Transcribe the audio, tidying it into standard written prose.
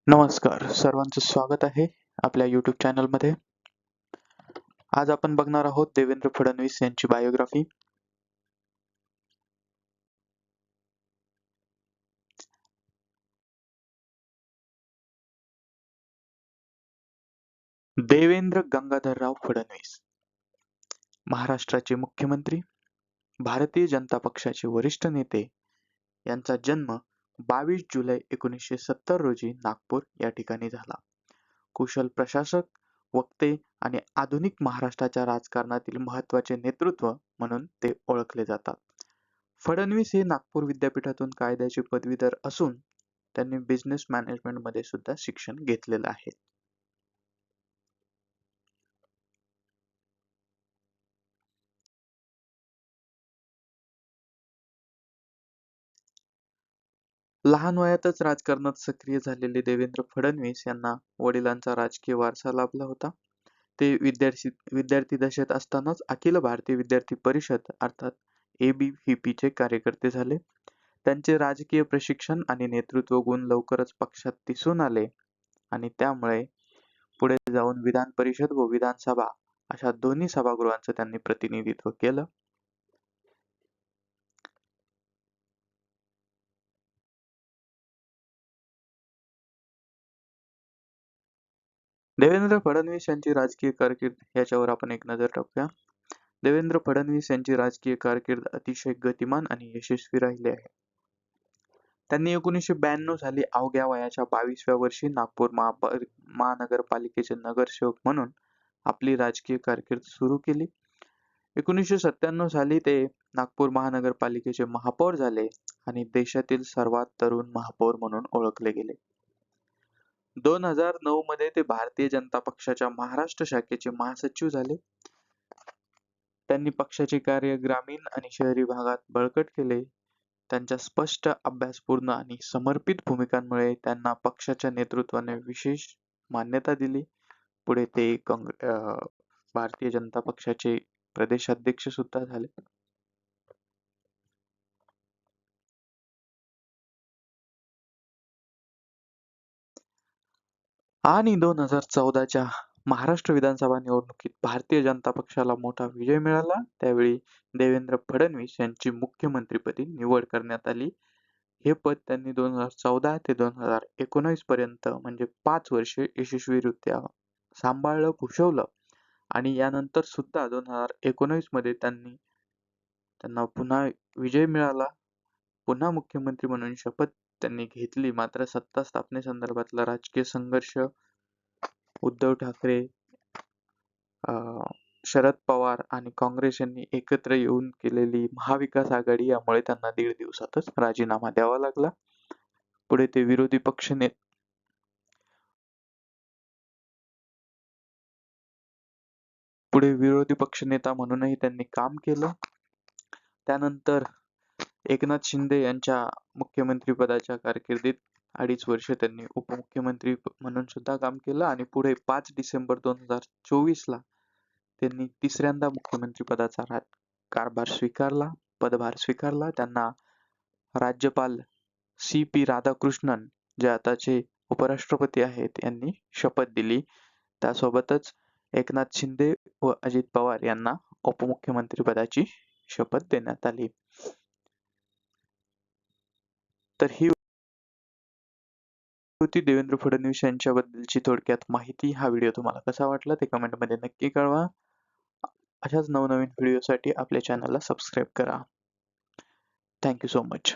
नमस्कार, सर्वांचं स्वागत आहे आपल्या YouTube चॅनलमध्ये. आज आपण बघणार आहोत देवेंद्र फडणवीस यांची बायोग्राफी. देवेंद्र गंगाधरराव फडणवीस, महाराष्ट्राचे मुख्यमंत्री, भारतीय जनता पक्षाचे वरिष्ठ नेते. यांचा जन्म 22 जुलै 1970 रोजी नागपूर या ठिकाणी झाला. कुशल प्रशासक, वक्ते आणि आधुनिक महाराष्ट्राच्या राजकारणातील महत्त्वाचे नेतृत्व म्हणून ते ओळखले जातात. फडणवीस हे नागपूर विद्यापीठातून कायद्याचे पदवीधर असून त्यांनी बिझनेस मॅनेजमेंट मध्ये सुद्धा शिक्षण घेतलेलं आहे. लहान वयातच राजकारणात सक्रिय झालेले देवेंद्र फडणवीस यांना वडिलांचा राजकीय वारसा लाभला होता. ते विद्यार्थी दशेत असतानाच अखिल भारतीय विद्यार्थी परिषद अर्थात ABVP चे कार्यकर्ते झाले. त्यांचे राजकीय प्रशिक्षण आणि नेतृत्व गुण लवकरच पक्षात दिसून आले आणि त्यामुळे पुढे जाऊन विधान परिषद व विधानसभा अशा दोन्ही सभागृहांचं त्यांनी प्रतिनिधित्व केलं. देवेंद्र फडणवीस यांची राजकीय कारकीर्द याच्यावर आपण एक नजर टाकूया. देवेंद्र फडणवीस यांची राजकीय कारकीर्द अतिशय गतिमान आणि यशस्वी राहिली आहे. त्यांनी 1992 साली अवघ्या वयाच्या 22व्या वर्षी नागपूर महानगरपालिकेचे नगरसेवक म्हणून आपली राजकीय कारकीर्द सुरू केली. 1997 साली ते नागपूर महानगरपालिकेचे महापौर झाले आणि देशातील सर्वात तरुण महापौर म्हणून ओळखले गेले. 2009 मध्ये ते भारतीय जनता पक्षाच्या महाराष्ट्र शाखेचे महासचिव झाले. त्यांनी पक्षाचे कार्य ग्रामीण आणि शहरी भागात बळकट केले. त्यांच्या स्पष्ट, अभ्यासपूर्ण आणि समर्पित भूमिकांमुळे त्यांना पक्षाच्या नेतृत्वाने विशेष मान्यता दिली. पुढे ते भारतीय जनता पक्षाचे प्रदेशाध्यक्ष सुद्धा झाले. आणि 2014च्या महाराष्ट्र विधानसभा निवडणुकीत भारतीय जनता पक्षाला मोठा विजय मिळाला. त्यावेळी देवेंद्र फडणवीस यांची मुख्यमंत्रीपदी निवड करण्यात आली. हे पद त्यांनी 2014 ते 2019 पर्यंत म्हणजे 5 वर्षे यशस्वीरित्या सांभाळलं, भूषवलं आणि यानंतर सुद्धा 2019 मध्ये त्यांना पुन्हा विजय मिळाला. पुन्हा मुख्यमंत्री म्हणून शपथ त्यांनी घेतली. मात्र सत्ता स्थापनेसंदर्भातला राजकीय संघर्ष, उद्धव ठाकरे, शरद पवार आणि काँग्रेस यांनी एकत्र येऊन केलेली महाविकास आघाडी यामुळे त्यांना 1.5 दिवसातच राजीनामा द्यावा लागला. पुढे ते विरोधी पक्षनेता म्हणूनही त्यांनी काम केलं. त्यानंतर एकनाथ शिंदे यांच्या मुख्यमंत्री पदाच्या कारकिर्दीत 2.5 वर्ष त्यांनी उपमुख्यमंत्री म्हणून सुद्धा काम केलं आणि पुढे 5 डिसेंबर 2024 ला त्यांनी तिसऱ्यांदा मुख्यमंत्री पदाचा पदभार स्वीकारला. त्यांना राज्यपाल CP राधाकृष्णन, जे आताचे उपराष्ट्रपती आहेत, यांनी शपथ दिली. त्यासोबतच एकनाथ शिंदे व अजित पवार यांना उपमुख्यमंत्री पदाची शपथ देण्यात आली. तर ही होती देवेंद्र फडणवीस यांच्याबद्दलची थोडक्यात माहिती. हा व्हिडिओ तुम्हाला कसा वाटला ते कमेंटमध्ये नक्की कळवा. अशाच नवनवीन व्हिडिओसाठी आपल्या चॅनलला सबस्क्राईब करा. Thank you so much.